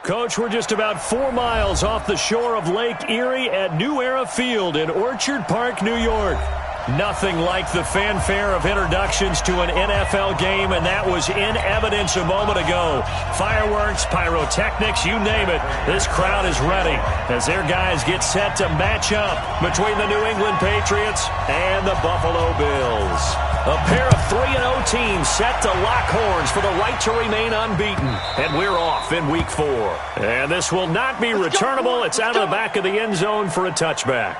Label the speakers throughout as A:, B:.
A: Coach, we're just about 4 miles off the shore of Lake Erie at New Era Field in Orchard Park, New York. Nothing like the fanfare of introductions to an NFL game, and that was in evidence a moment ago. Fireworks, pyrotechnics, you name it. This crowd is ready as their guys get set to match up between the New England Patriots and the Buffalo Bills. A pair of 3-0 teams set to lock horns for the right to remain unbeaten. And we're off in week 4. And this will not be returnable. It's out of the back of the end zone for a touchback.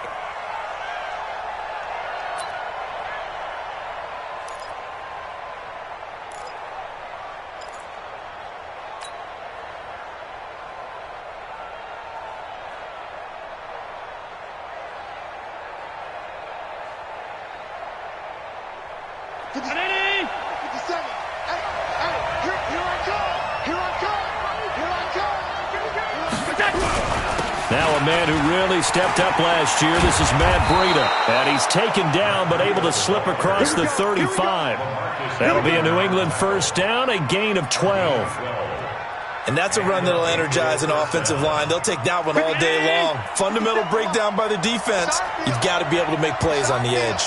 B: Now a man who really stepped up last year. This is Matt Breida. And he's taken down but able to slip across the 35. That'll be a New England first down, a gain of 12.
C: And that's a run that'll energize an offensive line. They'll take that one all day long. Fundamental breakdown by the defense. You've got to be able to make plays on the edge.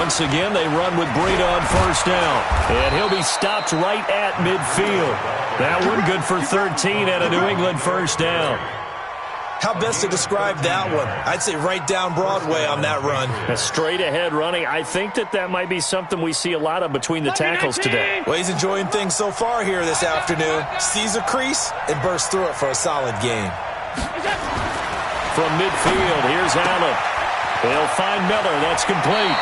B: Once again, they run with Breida on first down. And he'll be stopped right at midfield. That one good for 13 and a New England first down.
C: How best to describe that one? I'd say right down Broadway on that run.
A: A straight ahead running. I think that might be something we see a lot of between the tackles today.
C: Well, he's enjoying things so far here this afternoon. Sees a crease and bursts through it for a solid gain.
A: From midfield, here's Allen. They'll find Miller. That's complete.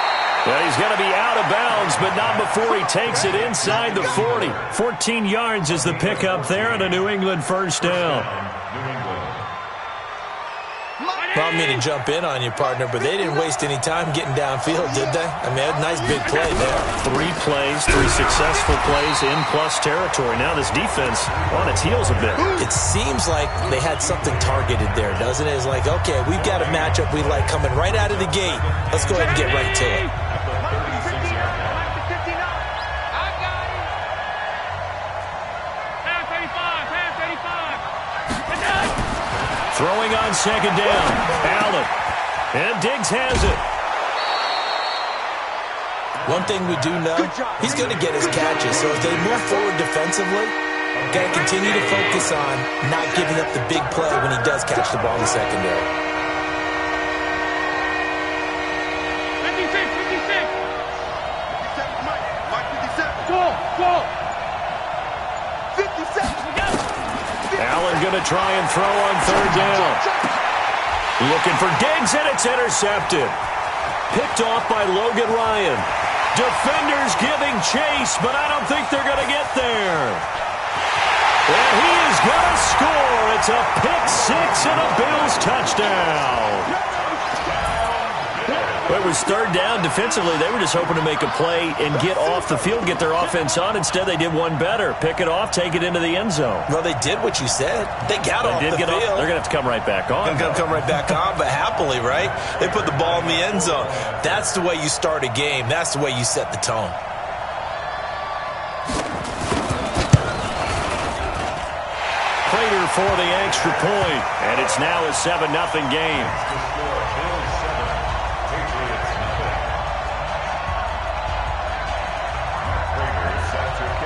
A: Well, he's going to be out of bounds, but not before he takes it inside the 40. 14 yards is the pickup there and a New England first down.
C: Well, I mean to jump in on you, partner, but they didn't waste any time getting downfield, did they? I mean, a nice big play there.
A: 3 plays, 3 successful plays in plus territory. Now this defense on its heels a bit.
C: It seems like they had something targeted there, doesn't it? It's like, okay, we've got a matchup we like coming right out of the gate. Let's go ahead and get right to it.
A: Throwing on second down. Allen. And Diggs has it.
C: One thing we do know, he's going to get his catches. So if they move forward defensively, got to continue to focus on not giving up the big play when he does catch the ball in the secondary.
D: 56. Go. 57.
A: Allen going to try and throw on third down. Looking for Diggs, and it's intercepted. Picked off by Logan Ryan. Defenders giving chase, but I don't think they're going to get there. And he is going to score. It's a pick-6 and a Bills touchdown. It was third down. Defensively, they were just hoping to make a play and get off the field, get their offense on. Instead, they did one better. Pick it off, take it into the end zone.
C: Well, they did what you said. They got off the field.
A: They're going to have to come right back on.
C: They're going to come right back on, but happily, right? They put the ball in the end zone. That's the way you start a game. That's the way you set the tone.
A: Prater for the extra point, and it's now a 7-0 game.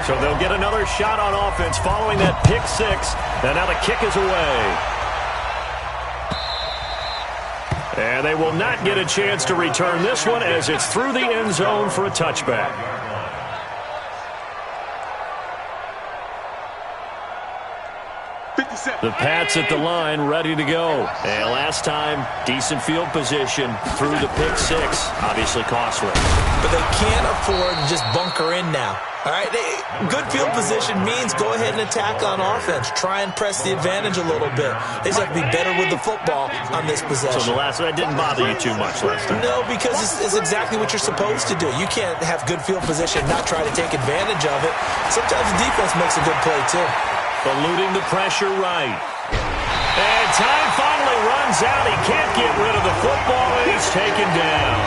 A: So they'll get another shot on offense following that pick-6, and now the kick is away. And they will not get a chance to return this one as it's through the end zone for a touchback. The Pats at the line, ready to go. And last time, decent field position through the pick-6, obviously costly.
C: But they can't afford to just bunker in now. All right, good field position means go ahead and attack on offense. Try and press the advantage a little bit. They just have to be better with the football on this possession.
A: So the last one didn't bother you too much last time?
C: No, because it's exactly what you're supposed to do. You can't have good field position and not try to take advantage of it. Sometimes the defense makes a good play, too.
A: Eluding the pressure right. And time finally runs out. He can't get rid of the football, and he's taken down.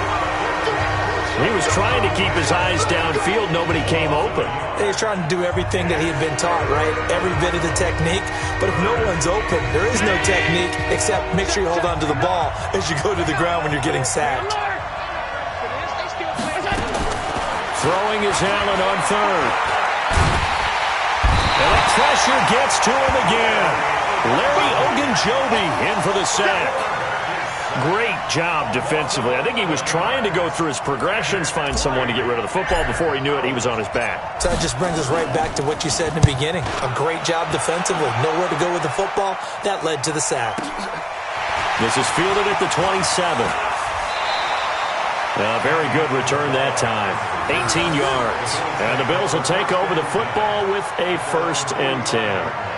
A: He was trying to keep his eyes downfield. Nobody came open.
C: He's trying to do everything that he had been taught, right? Every bit of the technique. But if no one's open, there is no technique except make sure you hold on to the ball as you go to the ground when you're getting sacked.
A: Throwing is Allen on third. And the pressure gets to him again. Larry Ogunjobi in for the sack. Great job defensively. I think he was trying to go through his progressions, find someone to get rid of the football. Before he knew it, he was on his back.
C: So that just brings us right back to what you said in the beginning. A great job defensively. Nowhere to go with the football. That led to the sack.
A: This is fielded at the 27. A very good return that time. 18 yards. And the Bills will take over the football with a 1st and 10.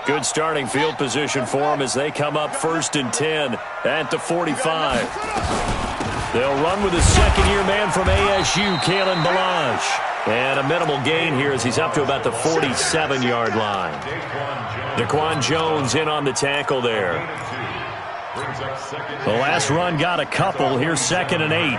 A: Good starting field position for them as they come up 1st and 10 at the 45. They'll run with a second-year man from ASU, Kalen Ballage. And a minimal gain here as he's up to about the 47-yard line. Daquan Jones in on the tackle there. The last run got a couple. Here's 2nd and 8.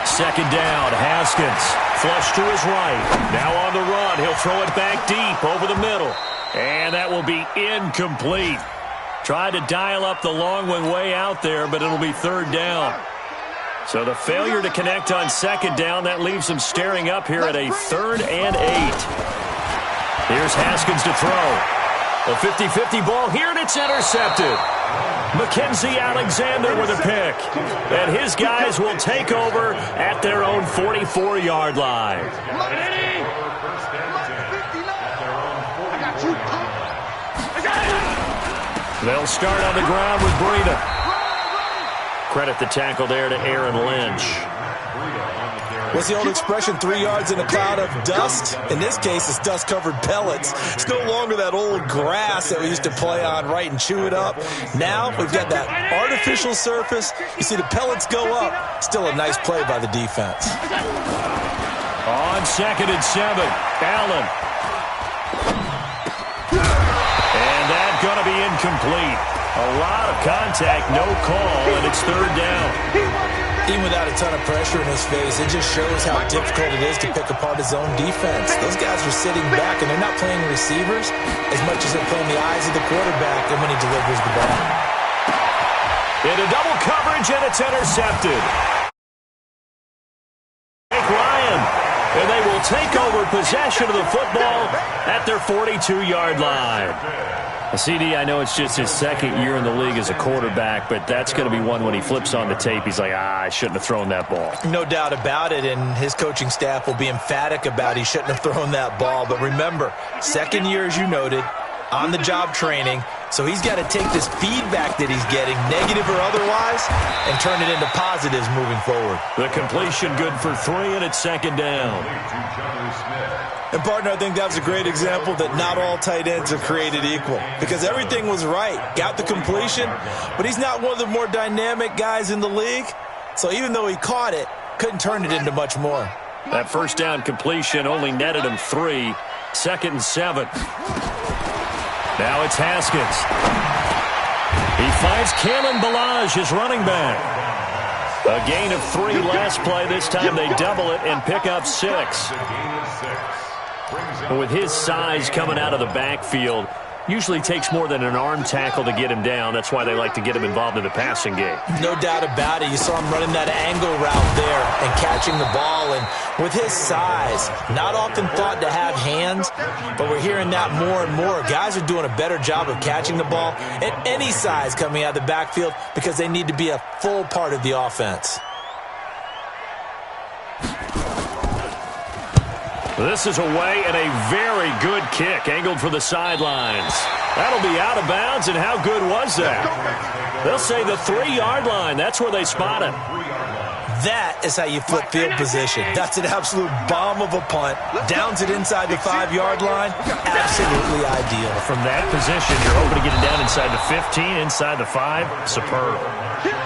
A: Second down, Haskins. Flush to his right. Now on the run. He'll throw it back deep over the middle. And that will be incomplete. Tried to dial up the long one way out there, but it'll be 3rd down. So the failure to connect on 2nd down, that leaves them staring up here at a 3rd and 8. Here's Haskins to throw. A 50-50 ball here, and it's intercepted. Mackenzie Alexander with a pick. And his guys will take over at their own 44-yard line. They'll start on the ground with Breida. Credit the tackle there to Aaron Lynch.
C: What's the old expression, 3 yards in a cloud of dust? In this case, it's dust-covered pellets. It's no longer that old grass that we used to play on, right, and chew it up. Now we've got that artificial surface. You see the pellets go up. Still a nice play by the defense.
A: On 2nd and 7, Allen. And that's going to be incomplete. A lot of contact, no call, and it's 3rd down.
C: Even without a ton of pressure in his face, it just shows how difficult it is to pick apart his own defense. Those guys are sitting back, and they're not playing receivers as much as they're playing the eyes of the quarterback and when he delivers the ball.
A: Into double coverage, and it's intercepted. Ryan, and they will take over possession of the football at their 42-yard line. CD, I know it's just his 2nd year in the league as a quarterback, but that's going to be one when he flips on the tape. He's like, I shouldn't have thrown that ball.
C: No doubt about it, and his coaching staff will be emphatic about he shouldn't have thrown that ball. But remember, 2nd year, as you noted, on-the-job training, so he's got to take this feedback that he's getting, negative or otherwise, and turn it into positives moving forward.
A: The completion good for 3, and it's 2nd down.
C: And, partner, I think that was a great example that not all tight ends are created equal because everything was right. Got the completion, but he's not one of the more dynamic guys in the league. So even though he caught it, couldn't turn it into much more.
A: That 1st down completion only netted him 3. 2nd and 7. Now it's Haskins. He finds Kalen Ballage, his running back. A gain of 3 last play. This time they double it and pick up 6. With his size coming out of the backfield, usually takes more than an arm tackle to get him down. That's why they like to get him involved in the passing game.
C: No doubt about it. You saw him running that angle route there and catching the ball. And with his size, not often thought to have hands, but we're hearing that more and more. Guys are doing a better job of catching the ball at any size coming out of the backfield because they need to be a full part of the offense.
A: This is away and a very good kick, angled for the sidelines. That'll be out of bounds, and how good was that? They'll say the 3-yard line. That's where they spot it.
C: That is how you flip field position. That's an absolute bomb of a punt. Downs it inside the 5-yard line. Absolutely ideal.
A: From that position, you're hoping to get it down inside the 15, inside the 5. Superb.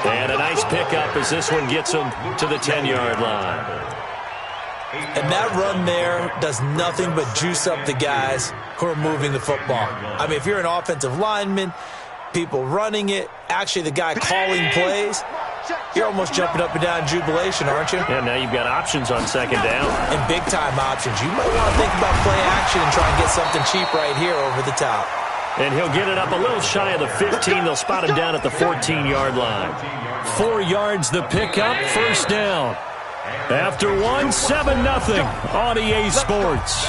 A: And a nice pickup as this one gets them to the 10-yard line.
C: And that run there does nothing but juice up the guys who are moving the football. I mean, if you're an offensive lineman, people running it, actually the guy calling plays, you're almost jumping up and down in jubilation, aren't you?
B: Yeah, now you've got options on second down.
C: And big-time options. You might want to think about play action and try and get something cheap right here over the top.
B: And he'll get it up a little shy of the 15. They'll spot him down at the 14-yard line.
A: 4 yards the pickup, first down. After 1, 7-0 on EA Sports.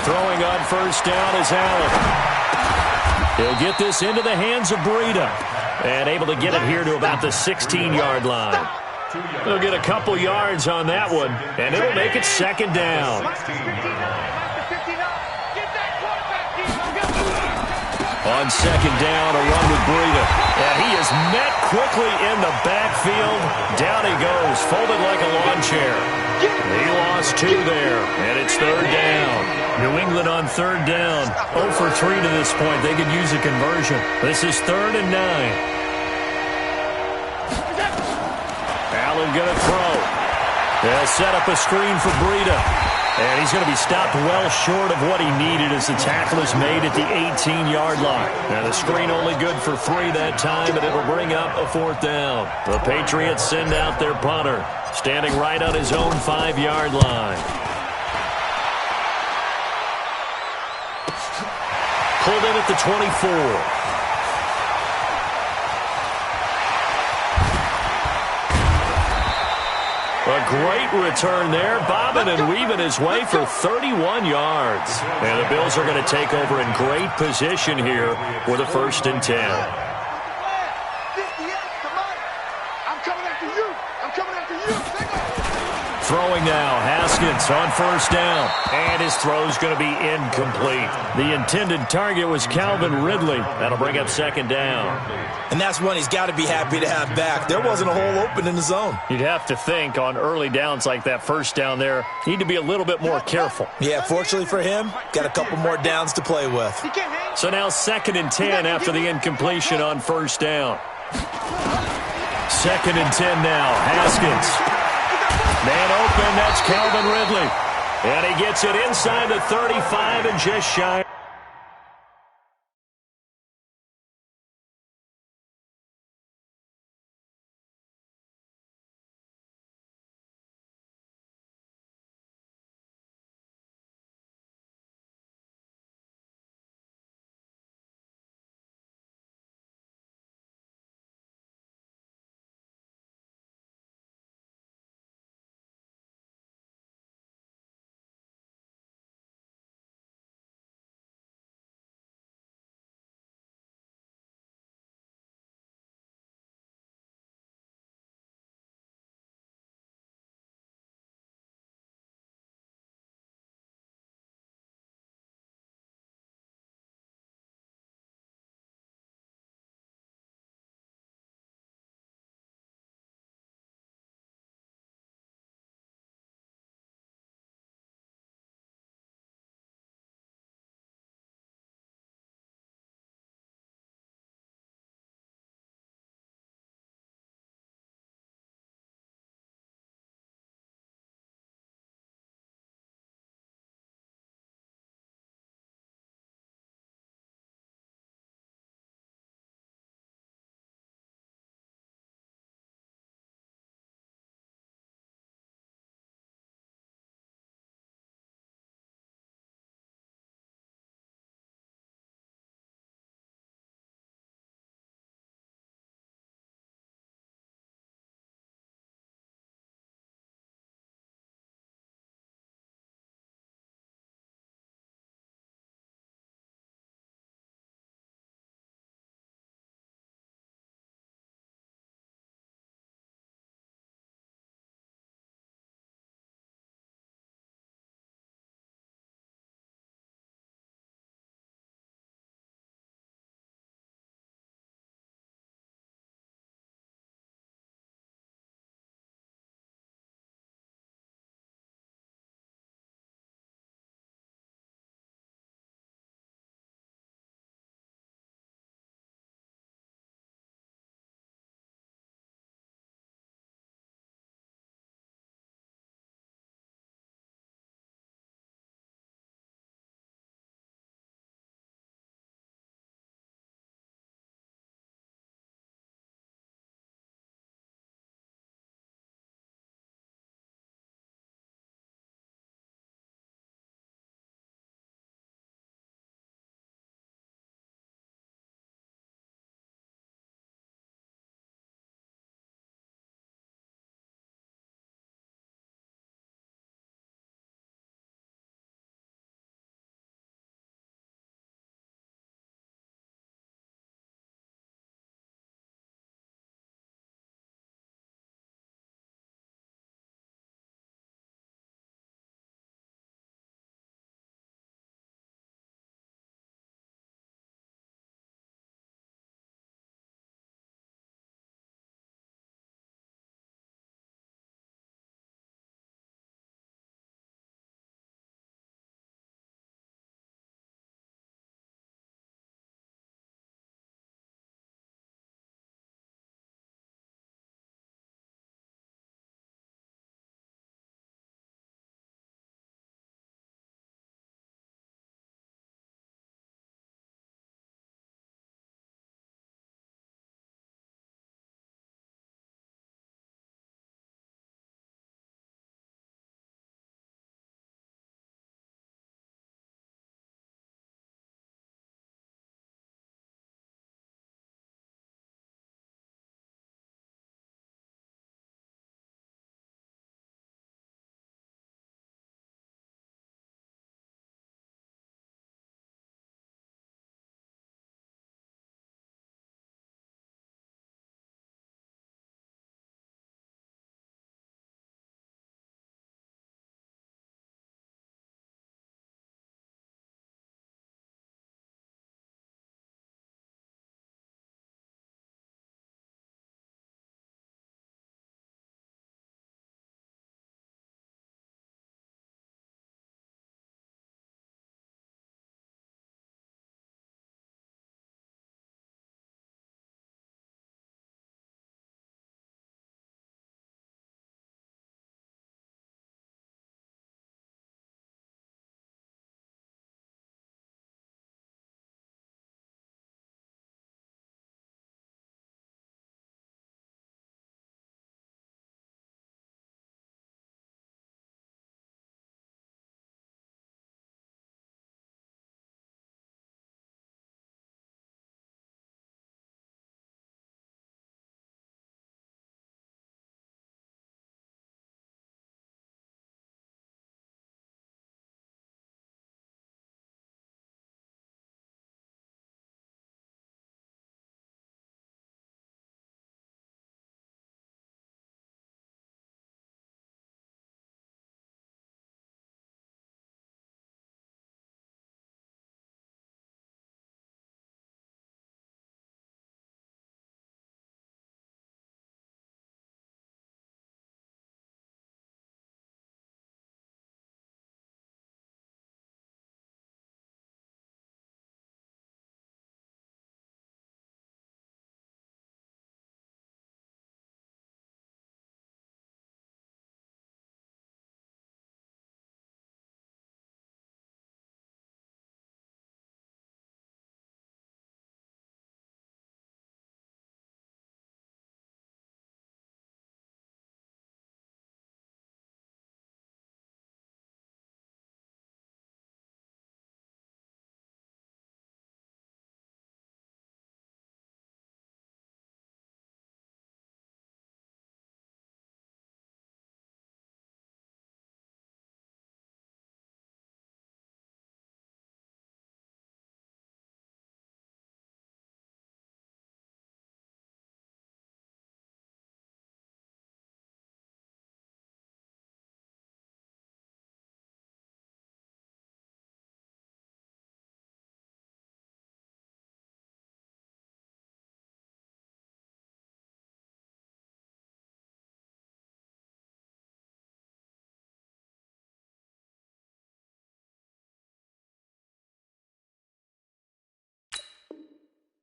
A: Throwing on first down is Allen. He'll get this into the hands of Breida. And able to get it here to about the 16-yard line. They'll get a couple yards on that one, and it'll make it second down. On second down, a run with Breida. And he is met quickly in the backfield. Down he goes, folded like a lawn chair. He lost 2 there, and it's third down. New England on third down. 0 for 3 to this point. They could use a conversion. This is 3rd and 9. Allen going to throw. They'll set up a screen for Breida. And he's going to be stopped well short of what he needed as the tackle is made at the 18-yard line. Now the screen only good for 3 that time, but it'll bring up a 4th down. The Patriots send out their punter, standing right on his own 5-yard line. Pulled in at the 24. A great return there, bobbing and weaving his way for 31 yards. And the Bills are going to take over in great position here with a 1st and 10.
D: I'm coming after you. I'm coming after you.
A: Throwing now, Haskins on first down. And his throw's going to be incomplete. The intended target was Calvin Ridley. That'll bring up second down.
C: And that's one he's got to be happy to have back. There wasn't a hole open in the zone.
B: You'd have to think on early downs like that first down there, you need to be a little bit more careful.
C: Yeah, fortunately for him, got a couple more downs to play with.
A: So now 2nd and 10 after the incompletion on first down. 2nd and 10 now. Haskins. Man open, that's Calvin Ridley. And he gets it inside the 35 and just shy.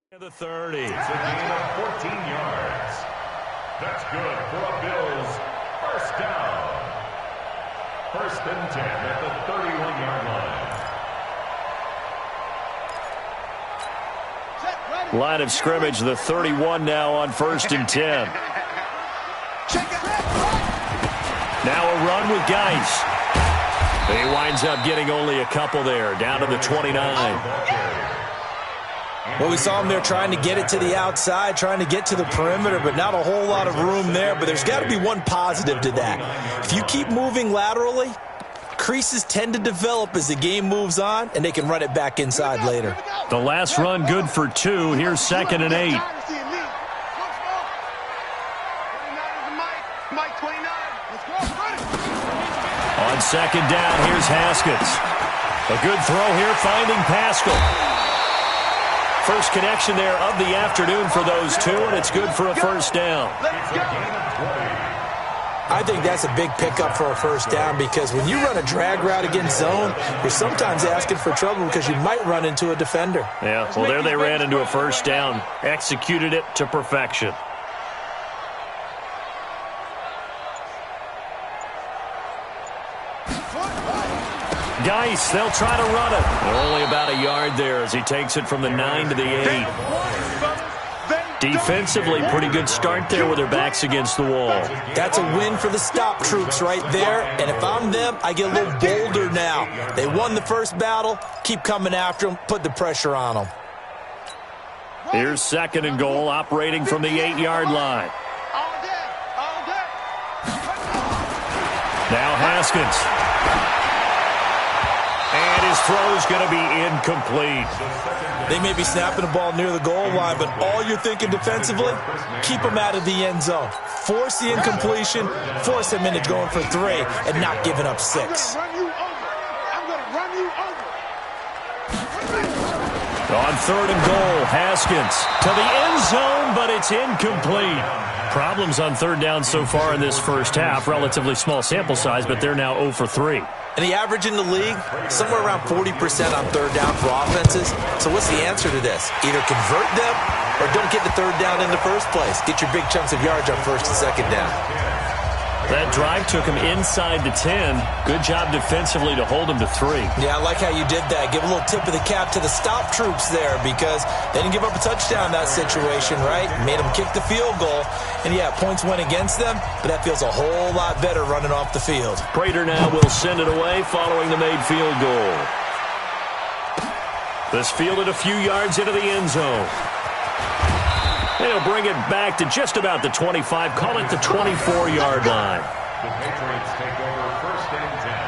A: The 30.
B: It's a gain of 14 yards. That's good for a Bills first down. First and 10 at the 31-yard line.
A: Line of scrimmage, the 31 now on first and 10. Now a run with Geis. He winds up getting only a couple there, down to the 29.
C: Well, we saw him there trying to get it to the outside, trying to get to the perimeter, but not a whole lot of room there. But there's got to be one positive to that. If you keep moving laterally, creases tend to develop as the game moves on, and they can run it back inside later.
A: The last run good for 2. Here's 2nd and 8. On 2nd down, here's Haskins. A good throw here, finding Pascal. First connection there of the afternoon for those two, and it's good for a first down.
C: I think that's a big pickup for a first down because when you run a drag route against zone, you're sometimes asking for trouble because you might run into a defender.
A: Yeah, well, there they ran into a first down. Executed it to perfection. Geis, they'll try to run it. They're only about a yard there as he takes it from the 9 to the 8. Defensively, pretty good start there with their backs against the wall.
C: That's a win for the stop troops right there. And if I'm them, I get a little bolder now. They won the first battle. Keep coming after them. Put the pressure on them.
A: Here's 2nd and goal, operating from the 8-yard line. Now Haskins. And his throw's going to be incomplete.
C: They may be snapping the ball near the goal line, but all you're thinking defensively, keep them out of the end zone. Force the incompletion, force them into going for 3, and not giving up 6.
D: I'm going to run you over.
A: On 3rd and goal, Haskins to the end zone, but it's incomplete. Problems on 3rd down so far in this first half. Relatively small sample size, but they're now 0 for 3.
C: And the average in the league, somewhere around 40% on 3rd down for offenses. So what's the answer to this? Either convert them or don't get the 3rd down in the first place. Get your big chunks of yards on 1st and 2nd down.
A: That drive took him inside the 10. Good job defensively to hold him to 3.
C: Yeah, I like how you did that. Give a little tip of the cap to the stop troops there because they didn't give up a touchdown in that situation, right? Made them kick the field goal. And, yeah, points went against them, but that feels a whole lot better running off the field.
A: Prater now will send it away following the made field goal. This fielded a few yards into the end zone. They'll bring it back to just about the 25. Call it the 24-yard line.
B: The Patriots take over first and 10.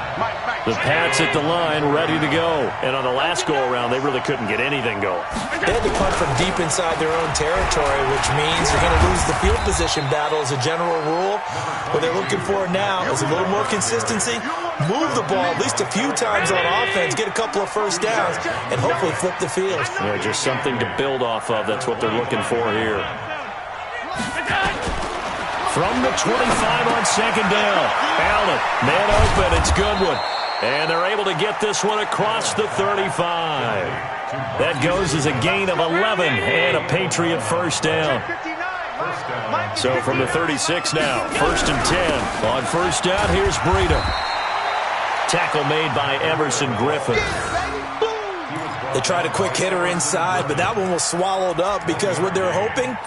A: The Pats at the line, ready to go. And on the last go-around, they really couldn't get anything going.
C: They had to punt from deep inside their own territory, which means you're going to lose the field position battle as a general rule. What they're looking for now is a little more consistency. Move the ball at least a few times on offense, get a couple of first downs, and hopefully flip the field.
A: Yeah, just something to build off of. That's what they're looking for here. From the 25 on 2nd down. Allen, man open, it's Goodwin. And they're able to get this one across the 35. That goes as a gain of 11 and a Patriot first down. So from the 36 now, 1st and 10. On 1st down, here's Breida. Tackle made by Emerson Griffin.
C: They tried a quick hitter inside, but that one was swallowed up because what they're hoping,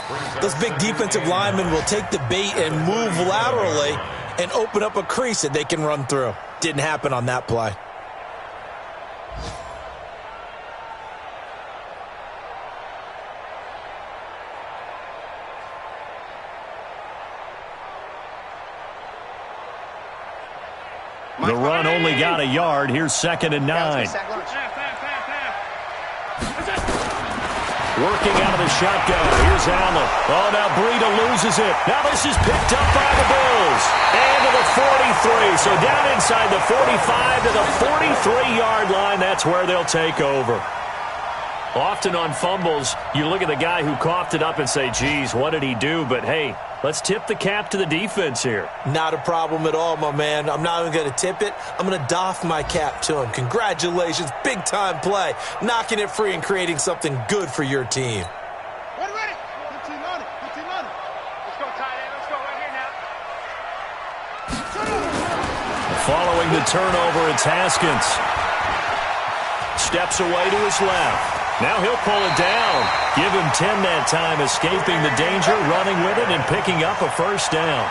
C: those big defensive linemen will take the bait and move laterally and open up a crease that they can run through. Didn't happen on that play.
A: The run only got a yard. Here's 2nd and 9. Working out of the shotgun. Here's Allen. Oh, now Breida loses it. Now this is picked up by the Bills. And to the 43. So down inside the 45 to the 43-yard line. That's where they'll take over. Often on fumbles, you look at the guy who coughed it up and say, geez, what did he do? But, hey, let's tip the cap to the defense here.
C: Not a problem at all, my man. I'm not even going to tip it. I'm going to doff my cap to him. Congratulations. Big-time play. Knocking it free and creating something good for your team.
A: Following the turnover, it's Haskins. Steps away to his left. Now he'll pull it down. Give him 10 that time, escaping the danger, running with it, and picking up a first down.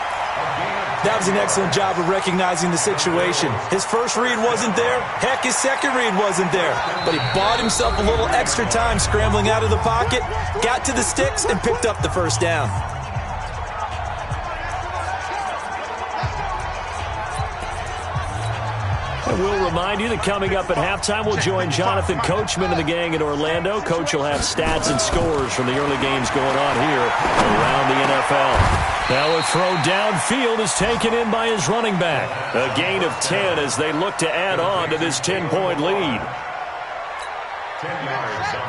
C: That was an excellent job of recognizing the situation. His first read wasn't there. Heck, his second read wasn't there. But he bought himself a little extra time scrambling out of the pocket, got to the sticks, and picked up the first down.
A: And we'll remind you that coming up at halftime, we'll join Jonathan Coachman and the gang in Orlando. Coach will have stats and scores from the early games going on here around the NFL. Now a throw downfield is taken in by his running back. A gain of 10 as they look to add on to this 10-point lead.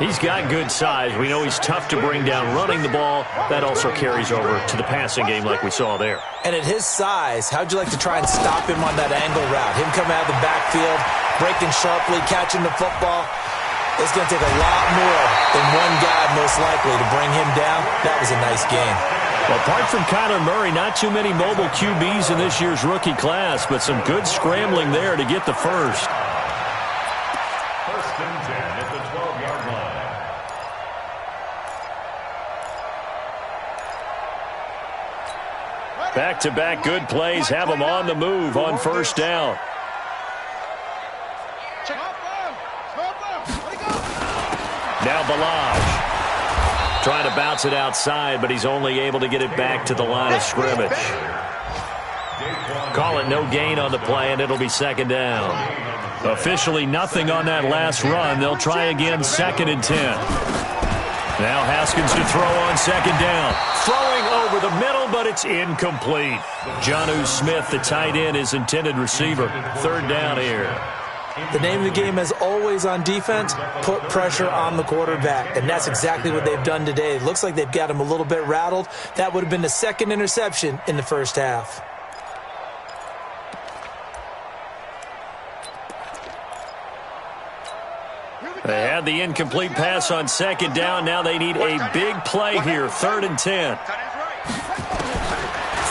A: He's got good size. We know he's tough to bring down running the ball. That also carries over to the passing game like we saw there.
C: And at his size, how'd you like to try and stop him on that angle route? Him coming out of the backfield, breaking sharply, catching the football. It's going to take a lot more than one guy most likely to bring him down. That was a nice game.
A: Well, apart from Kyler Murray, not too many mobile QBs in this year's rookie class, but some good scrambling there to get the first.
B: First and 10 at the 12-yard line.
A: Back-to-back good plays have them on the move on first down. Now Balaj. Trying to bounce it outside, but he's only able to get it back to the line of scrimmage. Call it no gain on the play, and it'll be second down. Officially nothing on that last run. They'll try again, 2nd and 10. Now Haskins to throw on second down. Throwing over the middle, but it's incomplete. Jonnu Smith, the tight end, is intended receiver. 3rd down here.
C: The name of the game, as always on defense, put pressure on the quarterback. And that's exactly what they've done today. It looks like they've got him a little bit rattled. That would have been the 2nd interception in the first half.
A: They had the incomplete pass on second down. Now they need a big play here. 3rd and 10.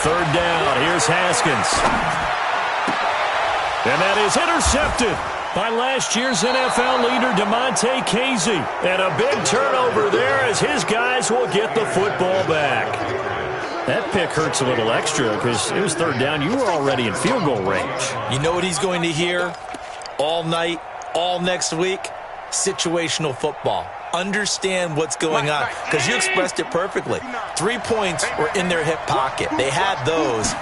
A: 3rd down. Here's Haskins. And that is intercepted by last year's NFL leader, DeMonte Casey. And a big turnover there as his guys will get the football back. That pick hurts a little extra because it was 3rd down. You were already in field goal range.
C: You know what he's going to hear all night, all next week? Situational football. Understand what's going on, because you expressed it perfectly. 3 points were in their hip pocket. They had those.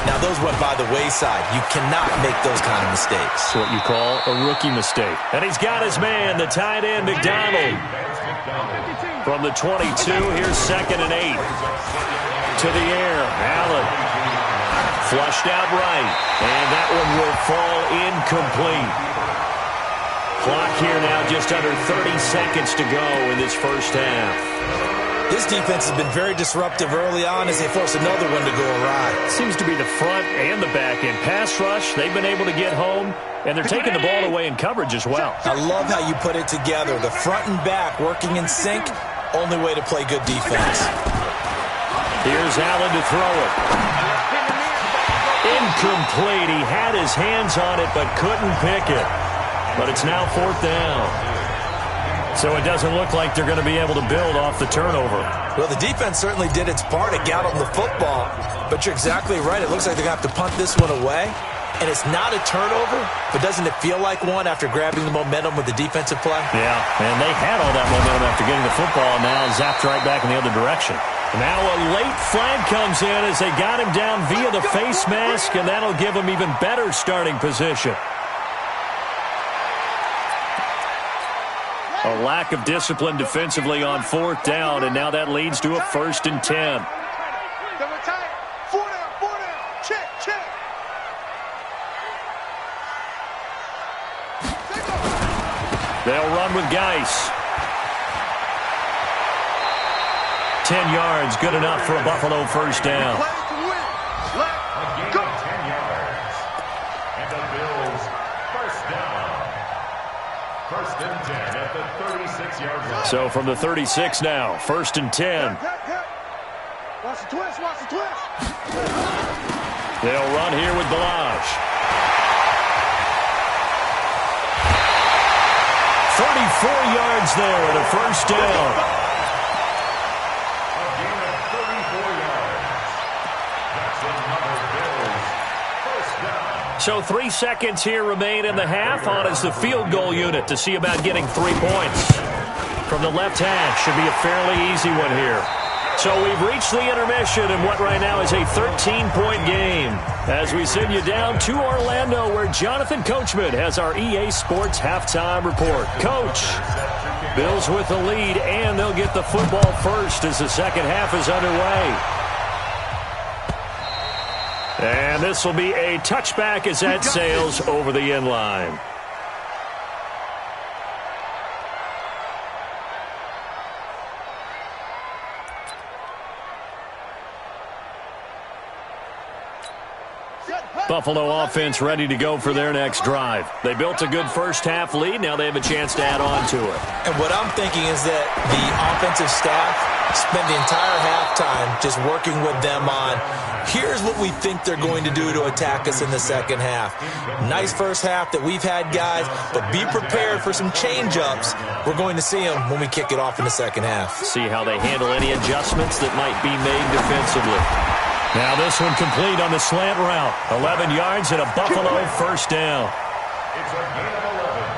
C: Now those went by the wayside. You cannot make those kind of mistakes.
A: It's what you call a rookie mistake. And he's got his man, the tight end, McDonald. From the 22, here's 2nd and 8. To the air, Allen. Flushed out right. And that one will fall incomplete. Clock here now, just under 30 seconds to go in this first half.
C: This defense has been very disruptive early on as they force another one to go awry.
A: Seems to be the front and the back end. Pass rush, they've been able to get home, and they're taking the ball away in coverage as well.
C: I love how you put it together. The front and back working in sync, only way to play good defense.
A: Here's Allen to throw it. Incomplete. He had his hands on it but couldn't pick it. But it's now 4th down. So it doesn't look like they're going to be able to build off the turnover.
C: Well, the defense certainly did its part to get on the football. But you're exactly right. It looks like they're going to have to punt this one away. And it's not a turnover, but doesn't it feel like one after grabbing the momentum with the defensive play?
A: Yeah, and they had all that momentum after getting the football, and now zapped right back in the other direction. Now a late flag comes in as they got him down via the face mask, and that'll give him even better starting position. A lack of discipline defensively on 4th down, and now that leads to a 1st and 10. They'll run with Geis. 10 yards, good enough for a Buffalo first down.
B: A gain of 10 yards. And the Bills first down. 1st and 10 at the 36-yard line.
A: So from the 36 now, 1st and 10.
D: Watch the twist, watch the twist.
A: They'll run here with Balaj. 4 yards there and a first down. So 3 seconds here remain in the half. On is the field goal unit to see about getting 3 points. From the left hash, should be a fairly easy one here. So we've reached the intermission in what right now is a 13-point game. As we send you down to Orlando, where Jonathan Coachman has our EA Sports halftime report. Coach, Bills with the lead, and they'll get the football first as the second half is underway. And this will be a touchback as that sails over the end line. Buffalo offense ready to go for their next drive. They built a good first-half lead. Now they have a chance to add on to it.
C: And what I'm thinking is that the offensive staff spent the entire halftime just working with them on, here's what we think they're going to do to attack us in the second half. Nice first half that we've had, guys, but be prepared for some change-ups. We're going to see them when we kick it off in the second half.
A: See how they handle any adjustments that might be made defensively. Now this one complete on the slant route. 11 yards and a Buffalo first down.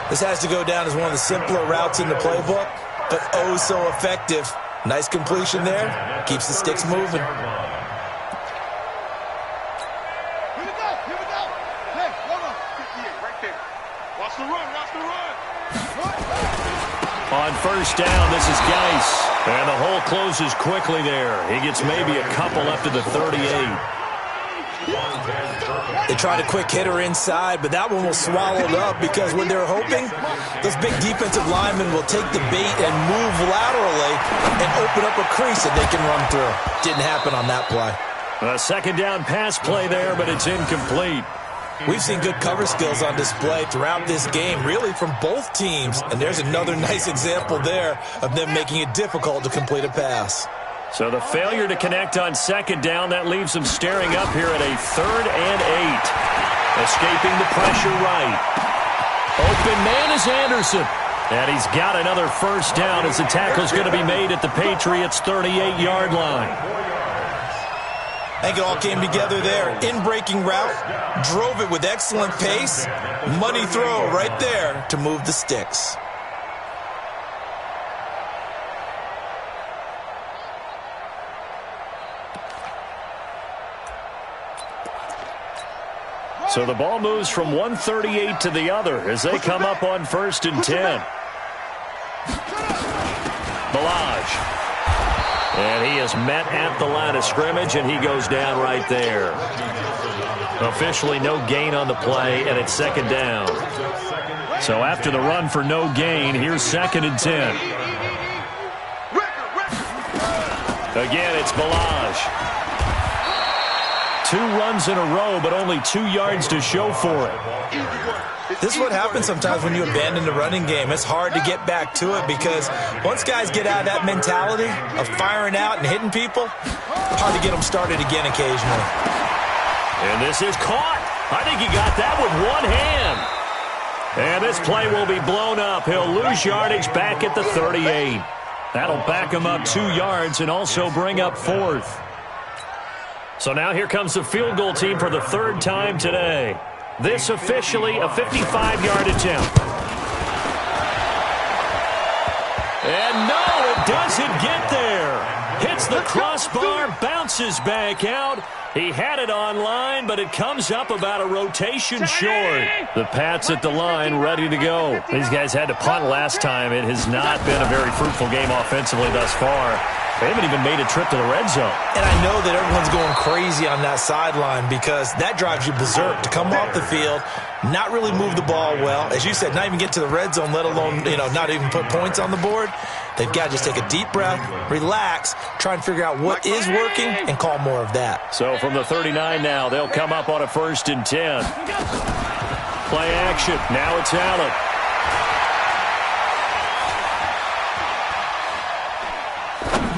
C: This has to go down as one of the simpler routes in the playbook, but oh so effective. Nice completion there. Keeps the sticks moving.
D: Here we go. Here we go. Hey, hold on. Yeah, right there. Watch the run. Watch the run.
A: On first down, this is Geis. And the hole closes quickly there. He gets maybe a couple up to the 38.
C: They tried a quick hitter inside, but that one was swallowed up because when they're hoping, those big defensive linemen will take the bait and move laterally and open up a crease that they can run through. Didn't happen on that play.
A: A second down pass play there, but it's incomplete.
C: We've seen good cover skills on display throughout this game, really from both teams. And there's another nice example there of them making it difficult to complete a pass.
A: So the failure to connect on second down, that leaves them staring up here at a 3rd and 8. Escaping the pressure right. Open man is Anderson. And he's got another first down as the tackle's going to be made at the Patriots' 38-yard line.
C: I think it all came together there. In-breaking route, drove it with excellent pace. Money throw right there to move the sticks.
A: So the ball moves from 138 to the other as they come up on 1st and 10. Balaj. And he is met at the line of scrimmage, and he goes down right there. Officially no gain on the play, and it's second down. So after the run for no gain, here's 2nd and 10. Again, it's Balaj. 2 runs in a row, but only 2 yards to show for it.
C: This is what happens sometimes when you abandon the running game. It's hard to get back to it because once guys get out of that mentality of firing out and hitting people, hard to get them started again occasionally.
A: And this is caught. I think he got that with one hand. And this play will be blown up. He'll lose yardage back at the 38. That'll back him up 2 yards and also bring up 4th. So now here comes the field goal team for the 3rd time today. This officially a 55-yard attempt. And no, it doesn't get there. Hits the crossbar, bounces back out. He had it on line, but it comes up about a rotation short. The Pats at the line ready to go. These guys had to punt last time. It has not been a very fruitful game offensively thus far. They haven't even made a trip to the red zone.
C: And I know that everyone's going crazy on that sideline because that drives you berserk to come off the field, not really move the ball well. As you said, not even get to the red zone, let alone, not even put points on the board. They've got to just take a deep breath, relax, try and figure out what is working and call more of that.
A: So from the 39 now, they'll come up on a 1st and 10. Play action. Now it's Allen.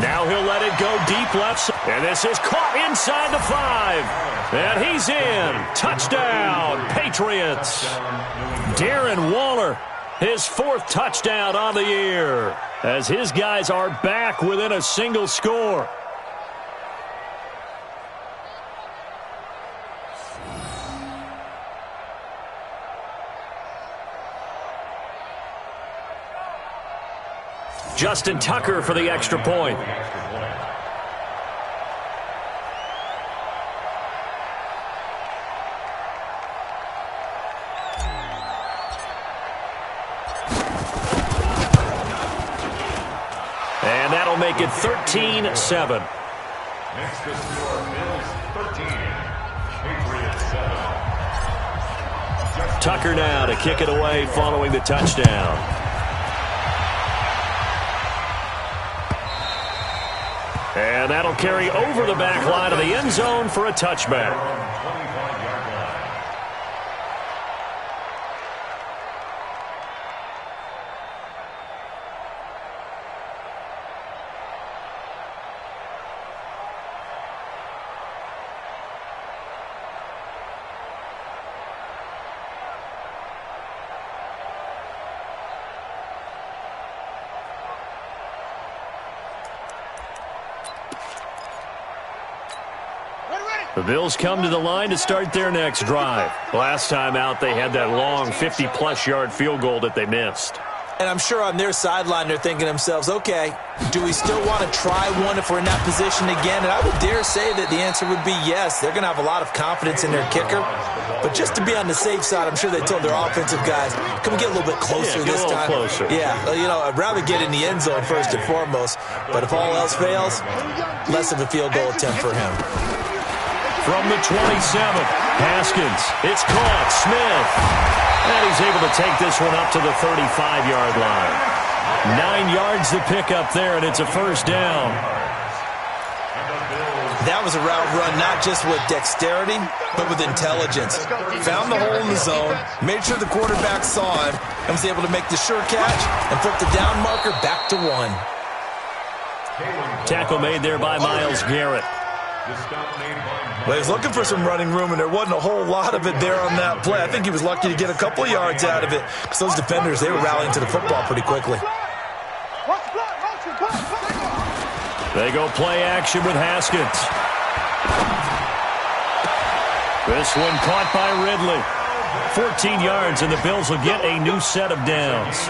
A: Now he'll let it go deep left. And this is caught inside the 5. And he's in. Touchdown, Patriots. Darren Waller His 4th touchdown on the year, as his guys are back within a single score. Justin Tucker for the extra point. And that'll make it 13-7.
B: Next to score, Bills 13, Patriots 7.
A: Tucker now to kick it away following the touchdown. And that'll carry over the back line of the end zone for a touchback. The Bills come to the line to start their next drive. Last time out, they had that long 50-plus yard field goal that they missed.
C: And I'm sure on their sideline they're thinking to themselves, okay, do we still want to try one if we're in that position again? And I would dare say that the answer would be yes. They're going to have a lot of confidence in their kicker. But just to be on the safe side, I'm sure they told their offensive guys, can we get a little bit closer this time?
A: Closer.
C: Yeah, you know, I'd rather get in the end zone first and foremost. But if all else fails, less of a field goal attempt for him.
A: From the 27th, Haskins. It's caught. Smith. And he's able to take this one up to the 35-yard line. 9 yards to pick up there, and it's a first down.
C: That was a route run not just with dexterity, but with intelligence. Found the hole in the zone, made sure the quarterback saw him, and was able to make the sure catch and flip the down marker back to 1.
A: Tackle made there by Myles Garrett.
C: Well, he was looking for some running room, and there wasn't a whole lot of it there on that play. I think he was lucky to get a couple of yards out of it, because those defenders, they were rallying to the football pretty quickly.
A: They go play action with Haskins. This one caught by Ridley. 14 yards, and the Bills will get a new set of downs.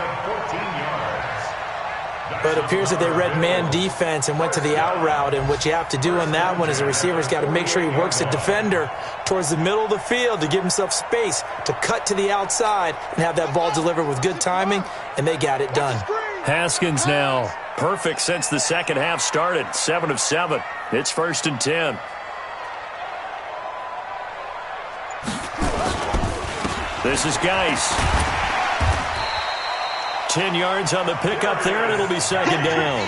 C: But it appears that they read man defense and went to the out route, and what you have to do on that one is a receiver's got to make sure he works the defender towards the middle of the field to give himself space to cut to the outside and have that ball delivered with good timing, and they got it done.
A: Haskins now perfect since the second half started. 7 of 7. It's 1st and 10. This is Geis. 10 yards on the pickup there, and it'll be second down.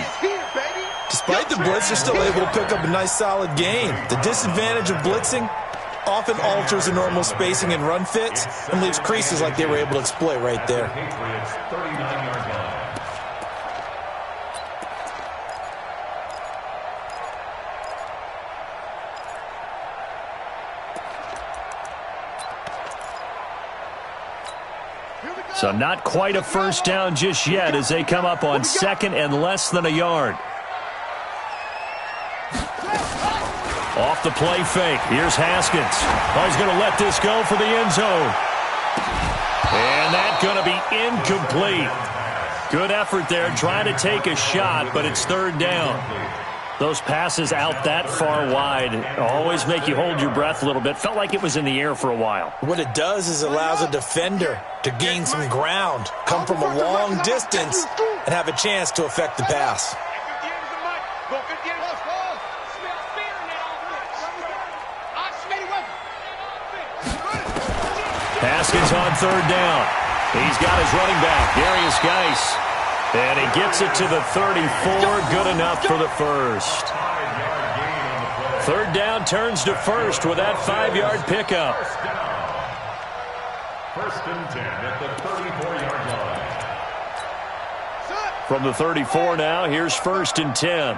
C: Despite the blitz, they're still able to pick up a nice, solid gain. The disadvantage of blitzing often alters the normal spacing and run fits and leaves creases like they were able to exploit right there.
A: So not quite a first down just yet as they come up on 2nd and less than a yard. Off the play fake. Here's Haskins. Oh, he's going to let this go for the end zone. And that's going to be incomplete. Good effort there trying to take a shot, but it's 3rd down. Those passes out that far wide always make you hold your breath a little bit. Felt like it was in the air for a while.
C: What it does is allows a defender to gain some ground, come from a long distance, and have a chance to affect the pass.
A: Haskins on 3rd down. He's got his running back, Darius Geis. And he gets it to the 34, good enough for the first. 3rd down turns to 1st with that 5-yard pickup.
B: 1st and 10 at the 34-yard line.
A: From the 34 now, here's 1st and 10.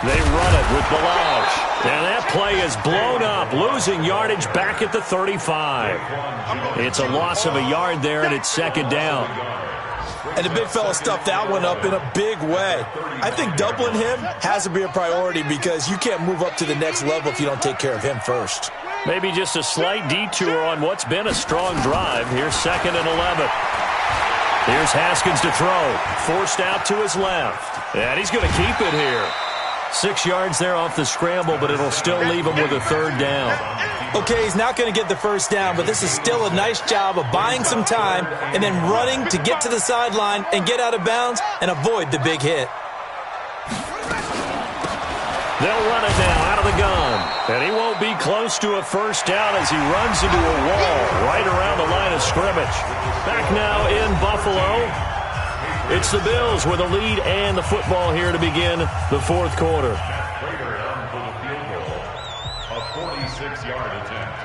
A: They run it with Balaj. And that play is blown up, losing yardage back at the 35. It's a loss of a yard there, and it's second down.
C: And the big fella stuffed that one up in a big way. I think doubling him has to be a priority because you can't move up to the next level if you don't take care of him first.
A: Maybe just a slight detour on what's been a strong drive. Here's 2nd and 11. Here's Haskins to throw. Forced out to his left. And he's going to keep it here. 6 yards there off the scramble, but it'll still leave him with a 3rd down.
C: Okay, he's not going to get the first down, but this is still a nice job of buying some time and then running to get to the sideline and get out of bounds and avoid the big hit.
A: They'll run it now out of the gun. And he won't be close to a first down as he runs into a wall right around the line of scrimmage. Back now in Buffalo. It's the Bills with a lead and the football here to begin the 4th quarter.
B: A 46-yard attempt.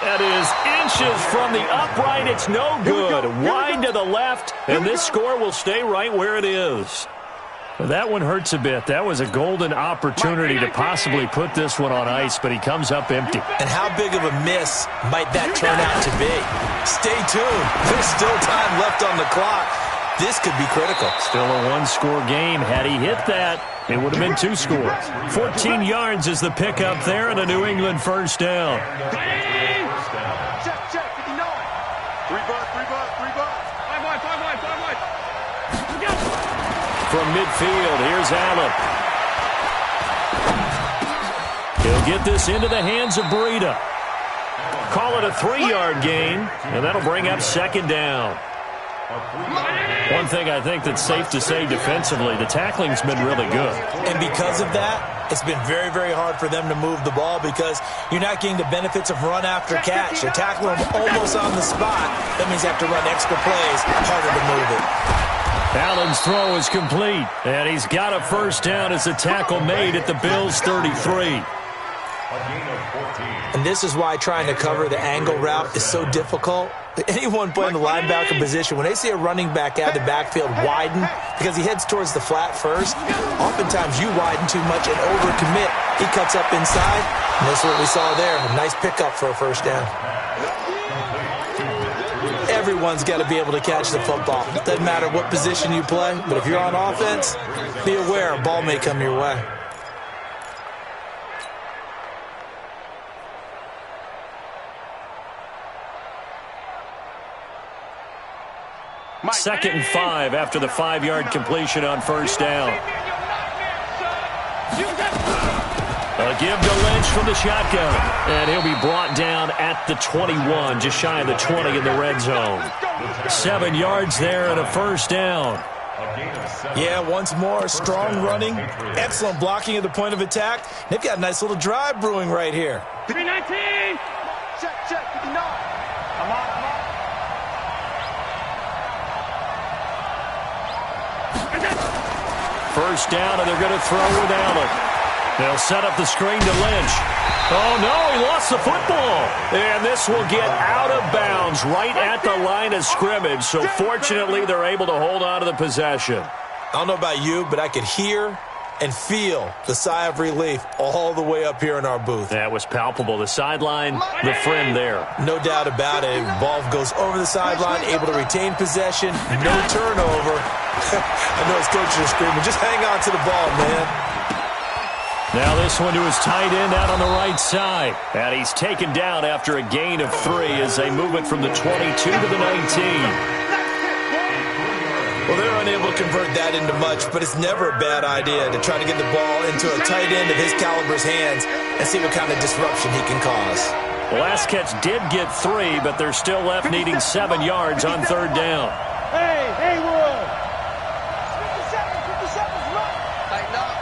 A: That is inches from the upright. It's no good. Wide to the left, and this score will stay right where it is. That one hurts a bit. That was a golden opportunity to possibly put this one on ice, but he comes up empty.
C: And how big of a miss might that turn out to be? Stay tuned. There's still time left on the clock. This could be critical.
A: Still a 1-score game. Had he hit that, it would have been 2 scores. 14 yards is the pickup there and a New England first down.
D: Check, 59. 3 bucks. 5 wide.
A: From midfield, here's Allen. He'll get this into the hands of Breida. Call it a 3-yard gain, and that'll bring up 2nd down. One thing I think that's safe to say defensively, the tackling's been really good.
C: And because of that, it's been very, very hard for them to move the ball because you're not getting the benefits of run after catch. You're tackling them almost on the spot. That means you have to run extra plays, harder to move it.
A: Allen's throw is complete, and he's got a first down as a tackle made at the Bills' 33.
C: And this is why trying to cover the angle route is so difficult. Anyone playing the linebacker position, when they see a running back out of the backfield widen because he heads towards the flat first, oftentimes you widen too much and overcommit. He cuts up inside, and that's what we saw there. A nice pickup for a first down. Everyone's got to be able to catch the football. Doesn't matter what position you play, but if you're on offense, be aware a ball may come your way.
A: Second and 5 after the 5-yard completion on first down. A give to Lynch from the shotgun. And he'll be brought down at the 21, just shy of the 20 in the red zone. 7 yards there and a first down.
C: Yeah, once more, strong running, excellent blocking at the point of attack. They've got a nice little drive brewing right here.
D: 319. Check, 59. I'm on.
A: First down, and they're going to throw with Allen. They'll set up the screen to Lynch. Oh, no, he lost the football. And this will get out of bounds right at the line of scrimmage. So fortunately, they're able to hold on to the possession.
C: I don't know about you, but I could hear and feel the sigh of relief all the way up here in our booth.
A: That was palpable. The sideline, the friend there.
C: No doubt about it. Ball goes over the sideline, able to retain possession, no turnover. I know his coaches are screaming, just hang on to the ball, man.
A: Now this one to his tight end out on the right side. And he's taken down after a gain of 3 as they move it from the 22 to the 19.
C: Well, they're unable to convert that into much, but it's never a bad idea to try to get the ball into a tight end of his caliber's hands and see what kind of disruption he can cause.
A: The last catch did get 3, but they're still left needing 7 yards on third down.
D: Hey, Wood. 57's right. Tighten up.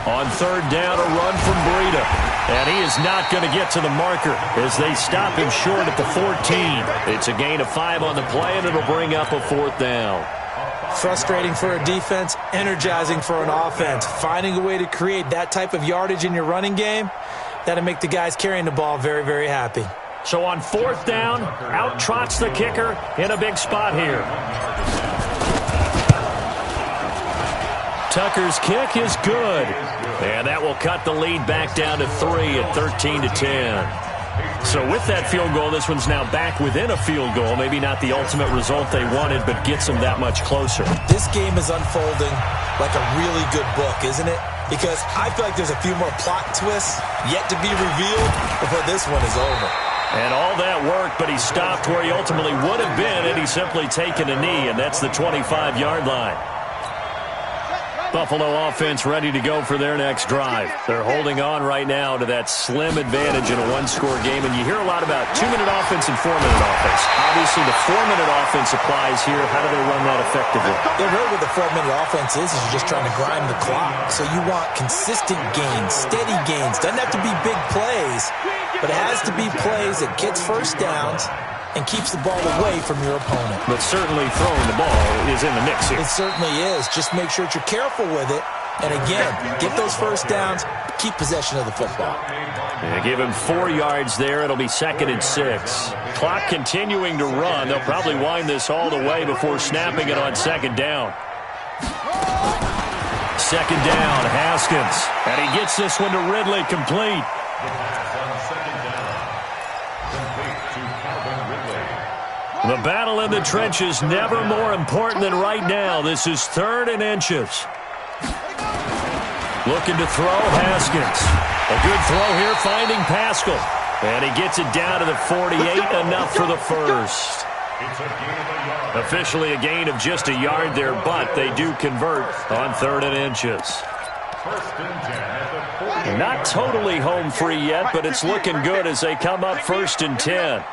A: On third down, a run from Breida. And he is not going to get to the marker as they stop him short at the 14. It's a gain of 5 on the play, and it'll bring up a 4th down.
C: Frustrating for a defense, energizing for an offense. Finding a way to create that type of yardage in your running game, that'll make the guys carrying the ball very, very happy.
A: So on 4th down, out trots the kicker in a big spot here. Tucker's kick is good. And that will cut the lead back down to 3 at 13-10. So with that field goal, this one's now back within a field goal. Maybe not the ultimate result they wanted, but gets them that much closer.
C: This game is unfolding like a really good book, isn't it? Because I feel like there's a few more plot twists yet to be revealed before this one is over.
A: And all that work, but he stopped where he ultimately would have been, and he's simply taken a knee, and that's the 25-yard line. Buffalo offense ready to go for their next drive. They're holding on right now to that slim advantage in a one-score game, and you hear a lot about 2-minute offense and 4-minute offense. Obviously, the 4-minute offense applies here. How do they run that effectively?
C: Yeah, really what the 4-minute offense is you're just trying to grind the clock. So you want consistent gains, steady gains. Doesn't have to be big plays, but it has to be plays that gets first downs and keeps the ball away from your opponent.
A: But certainly throwing the ball is in the mix here.
C: It certainly is. Just make sure that you're careful with it. And again, get those first downs, keep possession of the football.
A: Yeah, give him 4 yards there. It'll be 2nd and 6. Clock continuing to run. They'll probably wind this all the way before snapping it on 2nd down. 2nd down, Haskins. And he gets this one to Ridley, complete. The battle in the trenches never more important than right now. This is 3rd and inches. Looking to throw, Haskins. A good throw here, finding Pascal. And he gets it down to the 48, enough for the first. Officially a gain of just a yard there, but they do convert on 3rd and inches. Not totally home free yet, but it's looking good as they come up 1st and 10.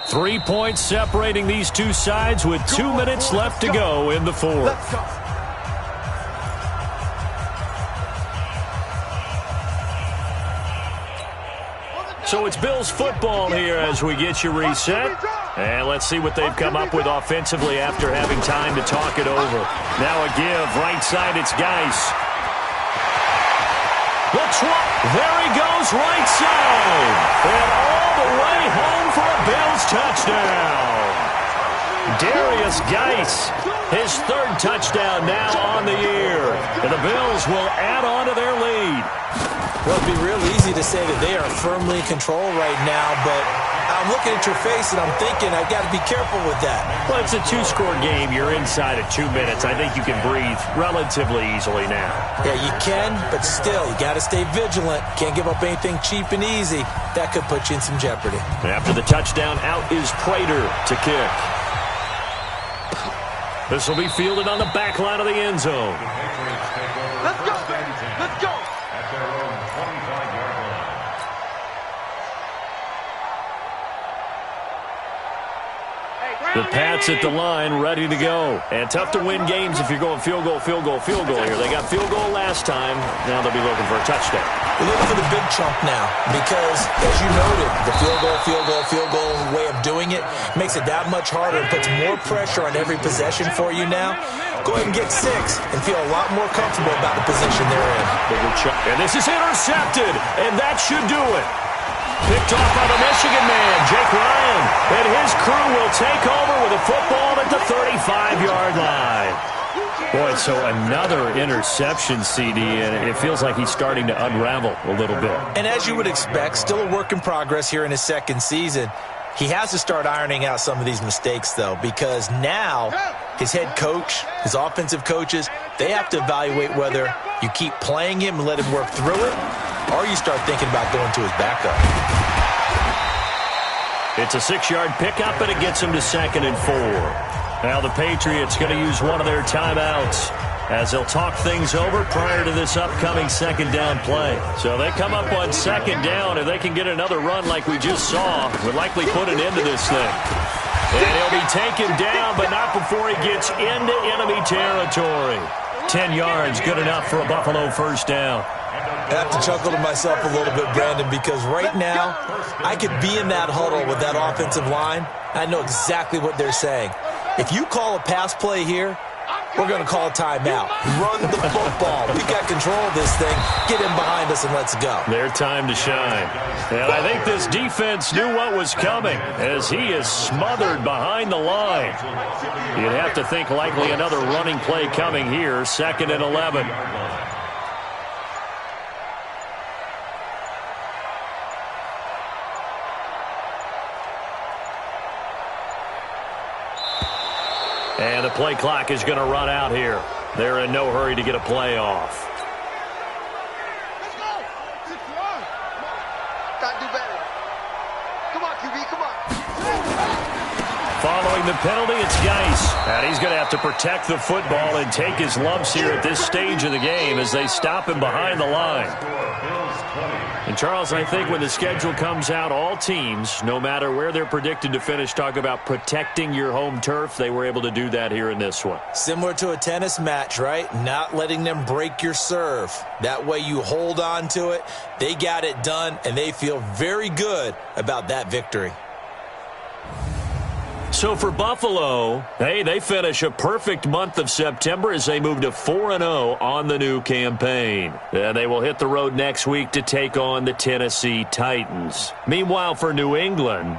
A: Three points separating these two sides with 2 minutes left to go in the 4th. So it's Bills football here as we get you reset. And let's see what they've come up with offensively after having time to talk it over. Now a give. Right side, it's Geis. There he goes, right side. And all the way home for a Bills touchdown. Darius Geis, his 3rd touchdown now on the year. And the Bills will add on to their lead.
C: Well, it'd be real easy to say that they are firmly in control right now, but I'm looking at your face and I'm thinking I've got to be careful with that.
A: Well, it's a 2-score game. You're inside of 2 minutes. I think you can breathe relatively easily now.
C: Yeah, you can, but still, you got to stay vigilant. Can't give up anything cheap and easy. That could put you in some jeopardy.
A: After the touchdown, out is Prater to kick. This will be fielded on the back line of the end zone.
D: Let's go. Let's go.
A: The Pats at the line, ready to go. And tough to win games if you're going field goal here. They got field goal last time. Now they'll be looking for a touchdown.
C: They're looking for the big chunk now because, as you noted, the field goal way of doing it makes it that much harder and puts more pressure on every possession for you now. Go ahead and get 6 and feel a lot more comfortable about the position they're in.
A: And this is intercepted, and that should do it. Picked off by the Michigan man, Jake Ryan. And his crew will take over with a football at the 35-yard line. Boy, so another interception, CD, and it feels like he's starting to unravel a little bit.
C: And as you would expect, still a work in progress here in his 2nd season. He has to start ironing out some of these mistakes, though, because now his head coach, his offensive coaches, they have to evaluate whether you keep playing him and let him work through it, or you start thinking about going to his backup.
A: It's a 6-yard pickup, and it gets him to 2nd and 4. Now the Patriots going to use one of their timeouts as they'll talk things over prior to this upcoming 2nd down play. So they come up on 2nd down, and they can get another run like we just saw. Would likely put an end to this thing. And he'll be taken down, but not before he gets into enemy territory. 10 yards, good enough for a Buffalo first down.
C: I have to chuckle to myself a little bit, Brandon, because right now I could be in that huddle with that offensive line. I know exactly what they're saying. If you call a pass play here, we're going to call a timeout. Run the football. We got control of this thing. Get in behind us and let's go.
A: Their time to shine. And I think this defense knew what was coming as he is smothered behind the line. You'd have to think likely another running play coming here, 2nd and 11. And the play clock is going to run out here. They're in no hurry to get a play off.
D: Let's go. 6-1. Gotta do better. Come on, QB, come on.
A: Following the penalty, it's Geis. And he's going to have to protect the football and take his lumps here at this stage of the game as they stop him behind the line. And, Charles, I think when the schedule comes out, all teams, no matter where they're predicted to finish, talk about protecting your home turf. They were able to do that here in this one.
C: Similar to a tennis match, right? Not letting them break your serve. That way you hold on to it. They got it done, and they feel very good about that victory.
A: So for Buffalo, hey, they finish a perfect month of September as they move to 4-0 on the new campaign. And they will hit the road next week to take on the Tennessee Titans. Meanwhile, for New England,